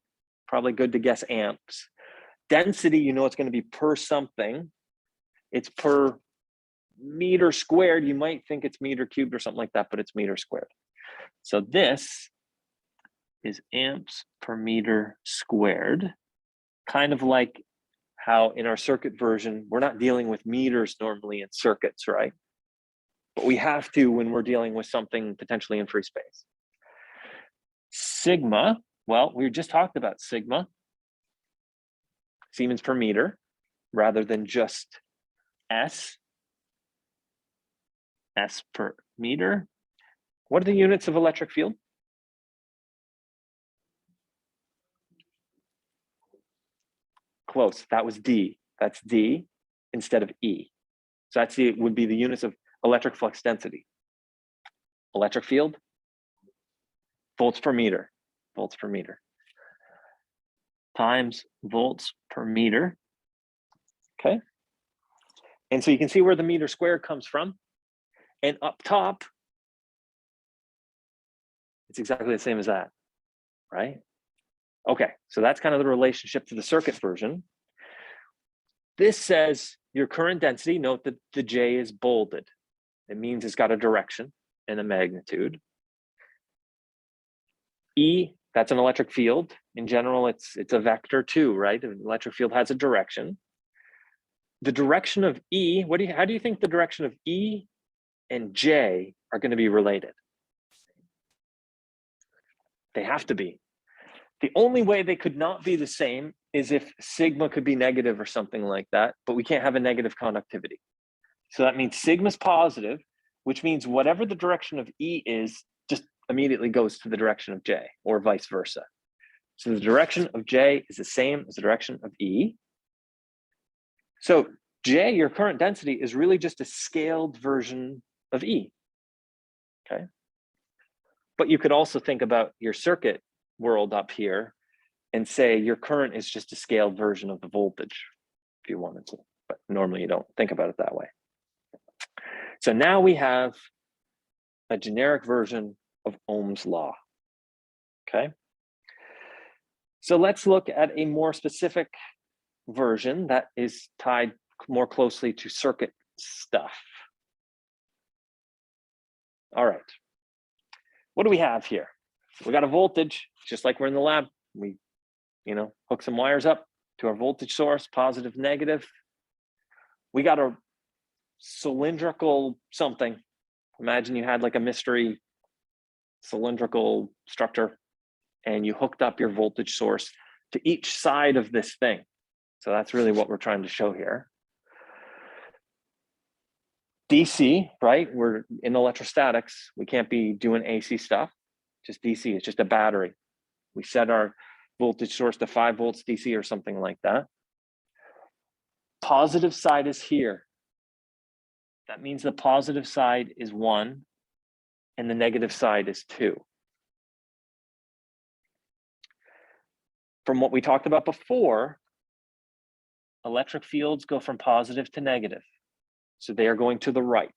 probably good to guess amps. Density, you know it's going to be per something. It's per meter squared. You might think it's meter cubed or something like that, but it's meter squared. So this is amps per meter squared, kind of like how in our circuit version, we're not dealing with meters normally in circuits, right? But we have to when we're dealing with something potentially in free space. Sigma, well, we just talked about sigma, Siemens per meter, rather than just S per meter. What are the units of electric field? Close, that was D. That's D instead of E. So that's would be the units of electric flux density. Electric field, volts per meter, times volts per meter, okay? And so you can see where the meter squared comes from. And up top, it's exactly the same as that, right? Okay, so that's kind of the relationship to the circuit version. This says your current density, note that the J is bolded. It means it's got a direction and a magnitude. E, that's an electric field. In general, it's a vector too, right? An electric field has a direction. The direction of E, how do you think the direction of E and J are going to be related? They have to be. The only way they could not be the same is if sigma could be negative or something like that, but we can't have a negative conductivity. So that means sigma's positive, which means whatever the direction of E is, just immediately goes to the direction of J, or vice versa. So the direction of J is the same as the direction of E. So J, your current density, is really just a scaled version of E, okay? But you could also think about your circuit world up here and say your current is just a scaled version of the voltage if you wanted to, but normally you don't think about it that way. So now we have a generic version of Ohm's law, okay? So let's look at a more specific version that is tied more closely to circuit stuff. All right, what do we have here? We got a voltage, just like we're in the lab. We, hook some wires up to our voltage source, positive, negative. We got a cylindrical something. Imagine you had like a mystery cylindrical structure and you hooked up your voltage source to each side of this thing. So that's really what we're trying to show here. DC, right? We're in electrostatics. We can't be doing AC stuff, just DC. It's just a battery. We set our voltage source to 5 volts DC or something like that. Positive side is here. That means the positive side is 1 and the negative side is 2. From what we talked about before, electric fields go from positive to negative. So they are going to the right.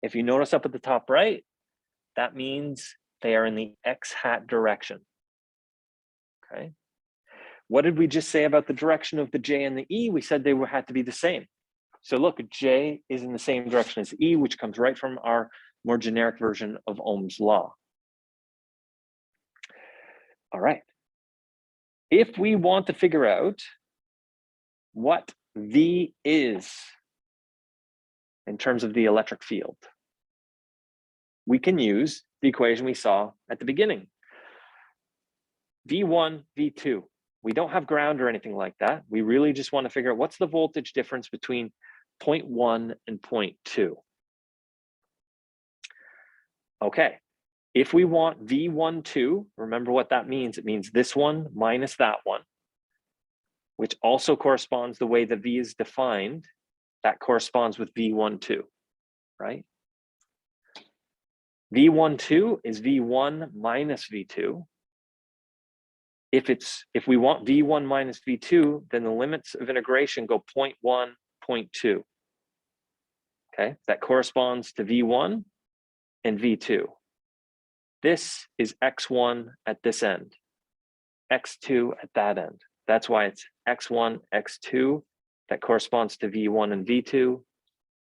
If you notice up at the top right, that means they are in the X hat direction. Okay. What did we just say about the direction of the J and the E? We said they had to be the same. So look, J is in the same direction as E, which comes right from our more generic version of Ohm's law. All right. If we want to figure out what V is in terms of the electric field, we can use the equation we saw at the beginning. V1, V2. We don't have ground or anything like that. We really just want to figure out what's the voltage difference between 0.1 and 0.2. Okay, if we want V12, remember what that means. It means this one minus that one, which also corresponds the way the V is defined. That corresponds with V12, right? V12 is V1 minus V2. If we want V1 minus V2, then the limits of integration go 0.1, 0.2. Okay, that corresponds to V1 and V2. This is X1 at this end, X2 at that end. That's why it's X1, X2. That corresponds to V1 and V2,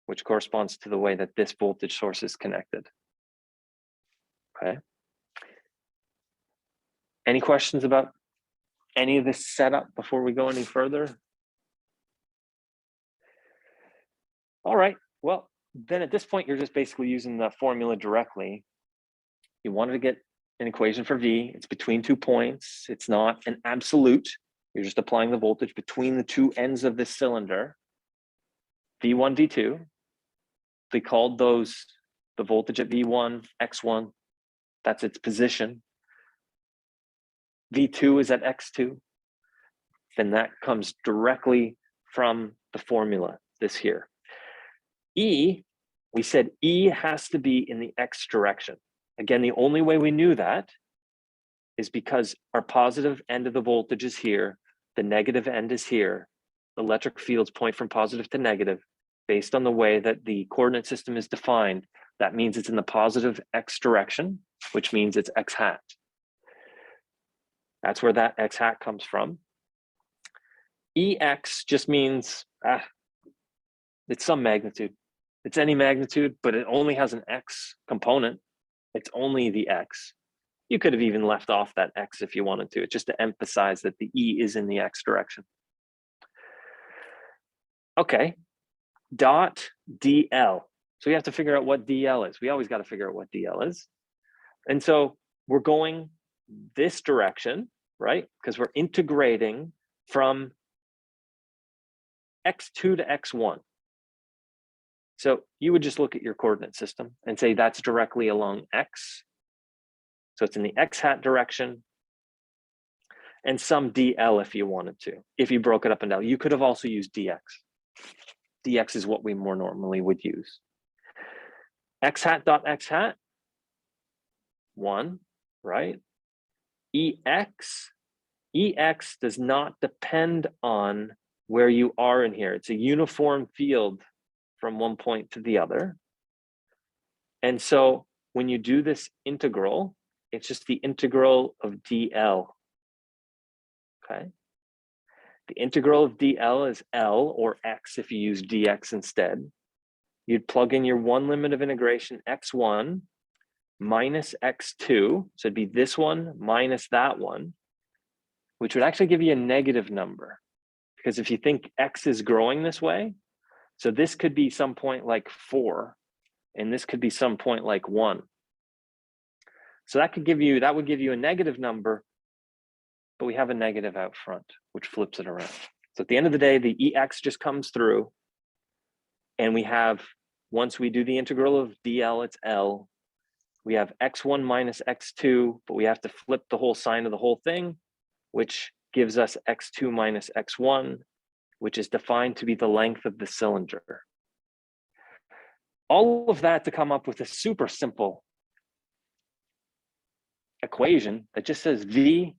which corresponds to the way that this voltage source is connected. Okay. Any questions about any of this setup before we go any further? All right, well, then at this point, you're just basically using the formula directly. You wanted to get an equation for V. It's between 2 points. It's not an absolute. You're just applying the voltage between the 2 ends of this cylinder. V1, V2. They called those the voltage at V1, X1. That's its position. V2 is at X2. Then that comes directly from the formula, this here. E, we said E has to be in the X direction. Again, the only way we knew that is because our positive end of the voltage is here, the negative end is here. Electric fields point from positive to negative based on the way that the coordinate system is defined. That means it's in the positive X direction, which means it's X hat. That's where that X hat comes from. EX just means it's some magnitude. It's any magnitude, but it only has an X component. It's only the X. You could have even left off that X if you wanted to. It's just to emphasize that the E is in the X direction. Okay, dot DL. So we have to figure out what DL is. We always got to figure out what DL is. And so we're going this direction, right? Because we're integrating from X2 to X1. So you would just look at your coordinate system and say that's directly along X. So it's in the X hat direction and some DL if you wanted to. If you broke it up and down, you could have also used DX. DX is what we more normally would use. X hat dot X hat, 1, right? EX does not depend on where you are in here. It's a uniform field from one point to the other. And so when you do this integral, it's just the integral of dl, okay? The integral of dl is L, or x if you use dx instead. You'd plug in your one limit of integration, x1 minus x2, so it'd be this one minus that one, which would actually give you a negative number. Because if you think x is growing this way, so this could be some point like 4, and this could be some point like 1. So that would give you a negative number, but we have a negative out front, which flips it around. So at the end of the day, the EX just comes through, and we have, once we do the integral of dl, it's L. We have x1 minus x2, but we have to flip the whole sign of the whole thing, which gives us x2 minus x1, which is defined to be the length of the cylinder. All of that to come up with a super simple equation that just says V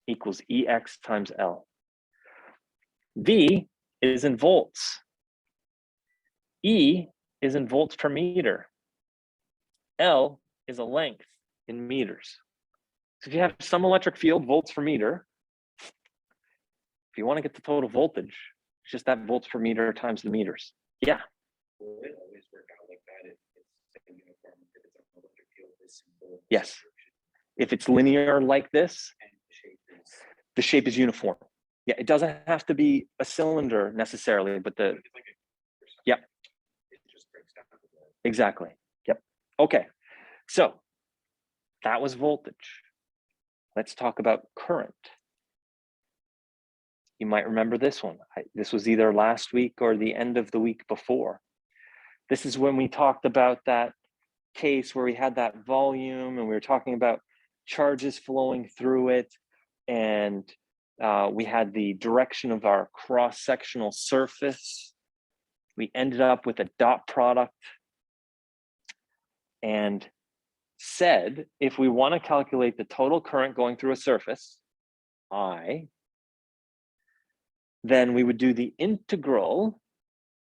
equals EX times L. V is in volts. E is in volts per meter. L is a length in meters. So if you have some electric field, volts per meter, if you want to get the total voltage, it's just that volts per meter times the meters. Yeah. Will it always work out like that if it's uniform, if it's an electric field this simple? Yes. If it's linear like this, And the shape is uniform. Yeah, it doesn't have to be a cylinder necessarily, but the, yep. It just breaks down to the, exactly. Yep. Okay. So that was voltage. Let's talk about current. You might remember this one. This was either last week or the end of the week before. This is when we talked about that case where we had that volume and we were talking about charges flowing through it, and we had the direction of our cross-sectional surface. We ended up with a dot product and said, if we want to calculate the total current going through a surface, I, then we would do the integral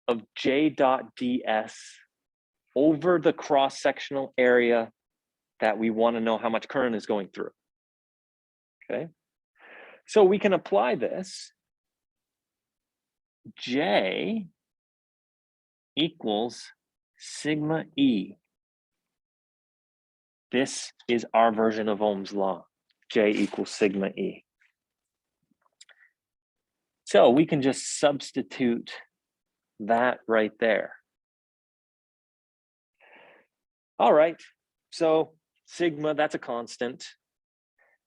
of J dot ds over the cross-sectional area that we want to know how much current is going through. Okay, so we can apply this. J equals sigma E. This is our version of Ohm's law. J equals sigma E. So we can just substitute that right there. All right, so sigma, that's a constant.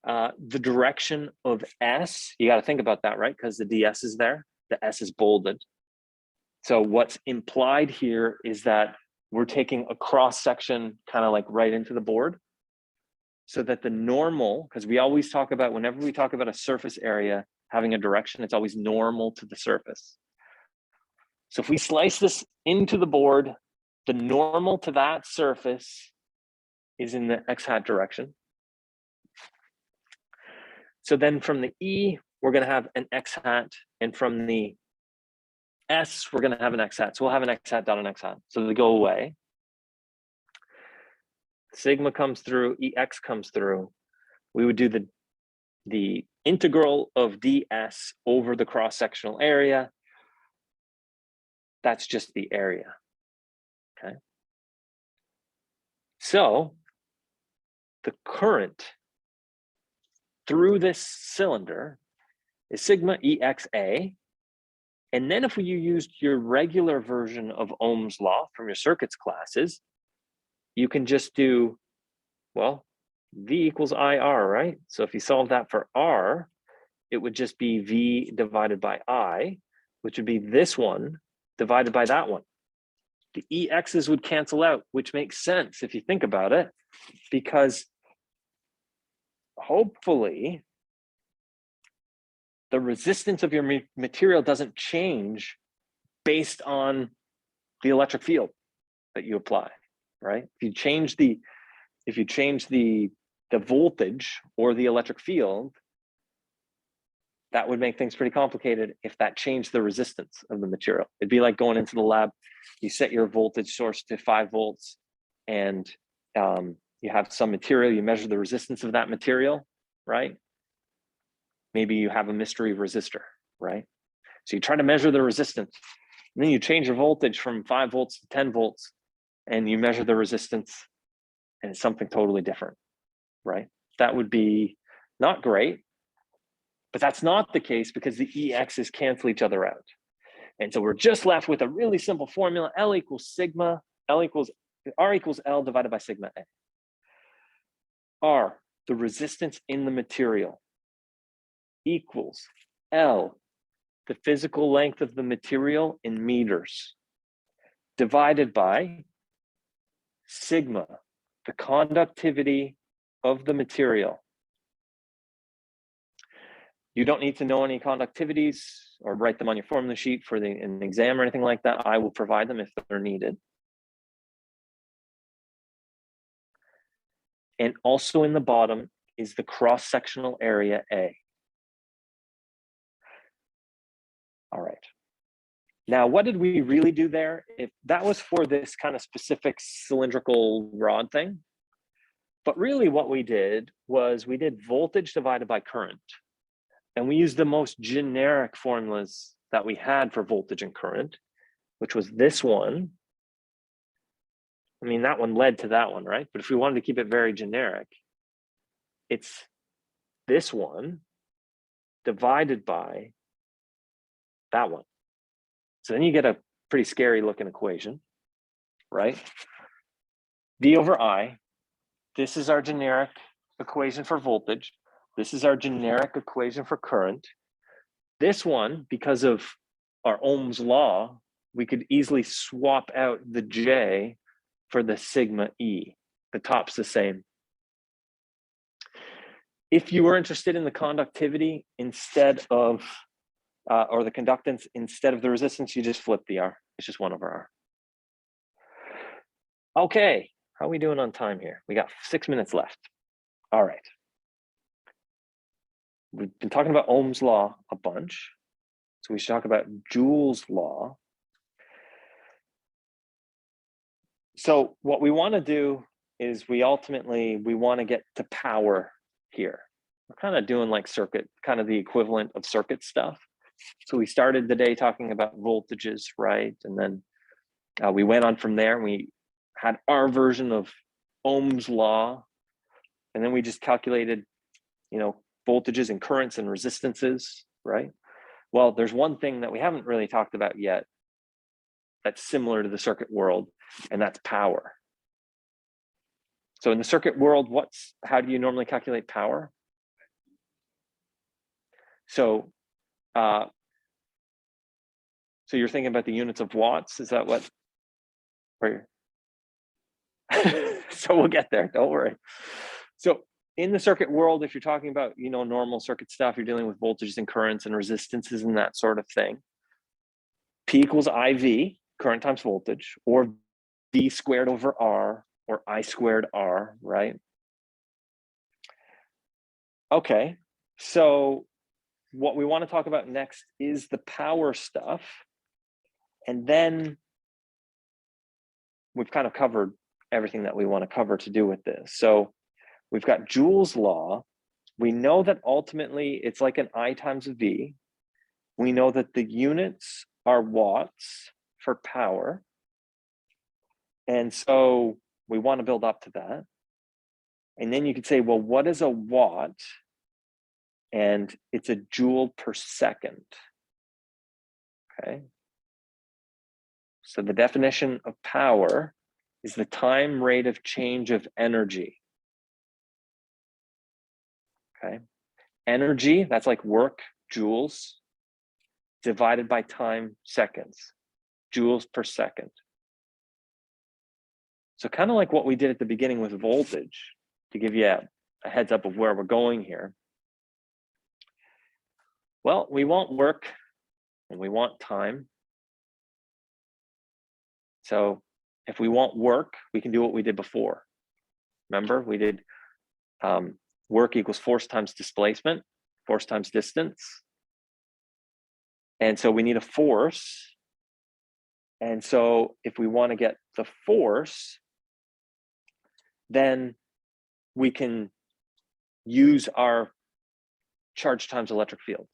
The direction of S, you got to think about that, right? Because the ds is there, the S is bolded. So what's implied here is that we're taking a cross section kind of like right into the board, so that the normal, because we always talk about, whenever we talk about a surface area having a direction, it's always normal to the surface. So if we slice this into the board, the normal to that surface is in the x hat direction. So then from the E, we're going to have an x hat, and from the S, we're going to have an x hat. So we'll have an x hat dot an x hat. So they go away. Sigma comes through, EX comes through. We would do the integral of ds over the cross-sectional area. That's just the area, okay? So the current through this cylinder is sigma EXA. And then if you used your regular version of Ohm's law from your circuits classes, you can just do, well, V equals IR, right? So if you solve that for R, it would just be V divided by I, which would be this one divided by that one. The EXs would cancel out, which makes sense if you think about it, because hopefully the resistance of your material doesn't change based on the electric field that you apply, right? If you change the if you change the voltage or the electric field, that would make things pretty complicated if that changed the resistance of the material. It'd be like going into the lab, you set your voltage source to 5 volts, and you have some material, you measure the resistance of that material, right? Maybe you have a mystery resistor, right? So you try to measure the resistance, and then you change your voltage from 5 volts to 10 volts, and you measure the resistance, and it's something totally different, right? That would be not great, but that's not the case because the EXs cancel each other out. And so we're just left with a really simple formula, L equals sigma, R equals L divided by sigma A. R, the resistance in the material, equals L, the physical length of the material in meters, divided by sigma, the conductivity of the material. You don't need to know any conductivities or write them on your formula sheet for an exam or anything like that. I will provide them if they're needed. And also in the bottom is the cross-sectional area A. All right. Now, what did we really do there? If that was for this kind of specific cylindrical rod thing, but really what we did was we did voltage divided by current. And we used the most generic formulas that we had for voltage and current, which was this one. I mean, that one led to that one, right? But if we wanted to keep it very generic, it's this one divided by that one. So then you get a pretty scary looking equation, right? V over I, this is our generic equation for voltage. This is our generic equation for current. This one, because of our Ohm's law, we could easily swap out the J for the sigma E. The top's the same. If you were interested in the conductivity instead of, or the conductance instead of the resistance, you just flip the R. It's just 1 over R. Okay, how are we doing on time here? We got 6 minutes left. All right. We've been talking about Ohm's law a bunch. So we should talk about Joule's law. So what we want to do is we want to get to power here. We're kind of doing like circuit, kind of the equivalent of circuit stuff. So we started the day talking about voltages, right? And then we went on from there and we had our version of Ohm's law. And then we just calculated, voltages and currents and resistances, right? Well, there's one thing that we haven't really talked about yet that's similar to the circuit world, and that's power. So in the circuit world, how do you normally calculate power? So you're thinking about the units of watts, is that what? So we'll get there, don't worry. So in the circuit world, if you're talking about, normal circuit stuff, you're dealing with voltages and currents and resistances and that sort of thing. P equals IV, current times voltage, or V squared over R, or I squared R, right? Okay, so what we want to talk about next is the power stuff. And then we've kind of covered everything that we want to cover to do with this. So we've got Joule's law. We know that ultimately it's like an I times a V. We know that the units are watts for power. And so we want to build up to that. And then you could say, well, what is a watt? And it's a joule per second. Okay. So the definition of power is the time rate of change of energy. Okay. Energy, that's like work, joules, divided by time, seconds, joules per second. So kind of like what we did at the beginning with voltage, to give you a heads up of where we're going here. Well, we want work and we want time. So if we want work, we can do what we did before. Remember, we did work equals force times displacement, force times distance. And so we need a force. And so if we want to get the force, then we can use our charge times electric field,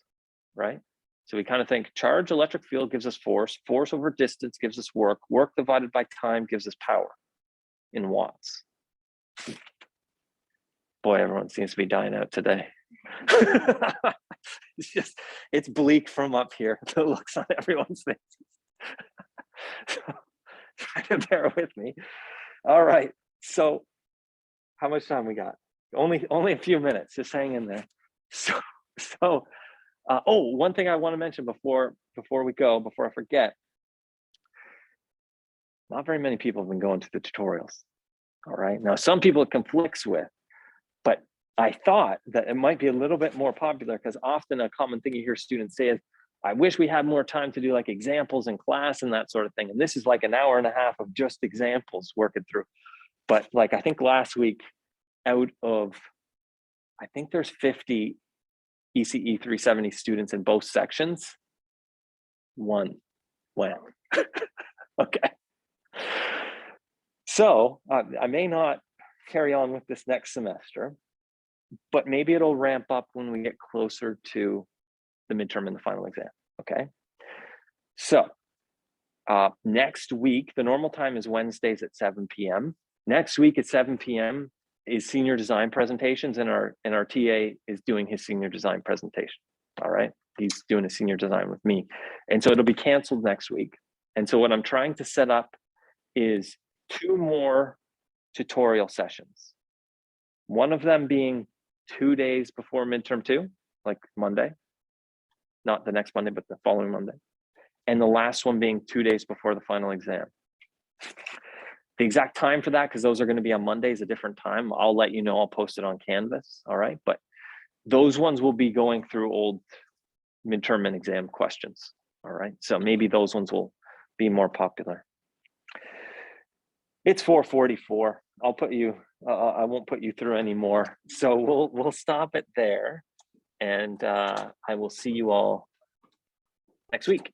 right? So we kind of think charge electric field gives us force, force over distance gives us work, work divided by time gives us power in watts. Boy, everyone seems to be dying out today. It's bleak from up here. The looks on everyone's faces. So, try to bear with me. All right. So how much time we got? Only a few minutes. Just hang in there. Oh, one thing I want to mention before we go, before I forget. Not very many people have been going to the tutorials. All right. Now, some people it conflicts with, but I thought that it might be a little bit more popular because often a common thing you hear students say is, I wish we had more time to do like examples in class and that sort of thing. And this is like an hour and a half of just examples working through. But like, I think last week out of, I think there's 50 ECE 370 students in both sections. One went. Okay. So I may not carry on with this next semester, but maybe it'll ramp up when we get closer to the midterm and the final exam. Okay. So next week, the normal time is Wednesdays at 7 p.m. Next week at 7 p.m. is senior design presentations, and our TA is doing his senior design presentation. All right. He's doing a senior design with me. And so it'll be canceled next week. And so what I'm trying to set up is 2 more tutorial sessions. One of them being 2 days before midterm 2, like Monday, not the next Monday, but the following Monday. And the last one being 2 days before the final exam. The exact time for that, because those are going to be on Mondays, a different time. I'll let you know, I'll post it on Canvas. All right. But those ones will be going through old midterm and exam questions. All right. So maybe those ones will be more popular. It's 4:44. I'll put you, I won't put you through anymore. So we'll stop it there. And I will see you all next week.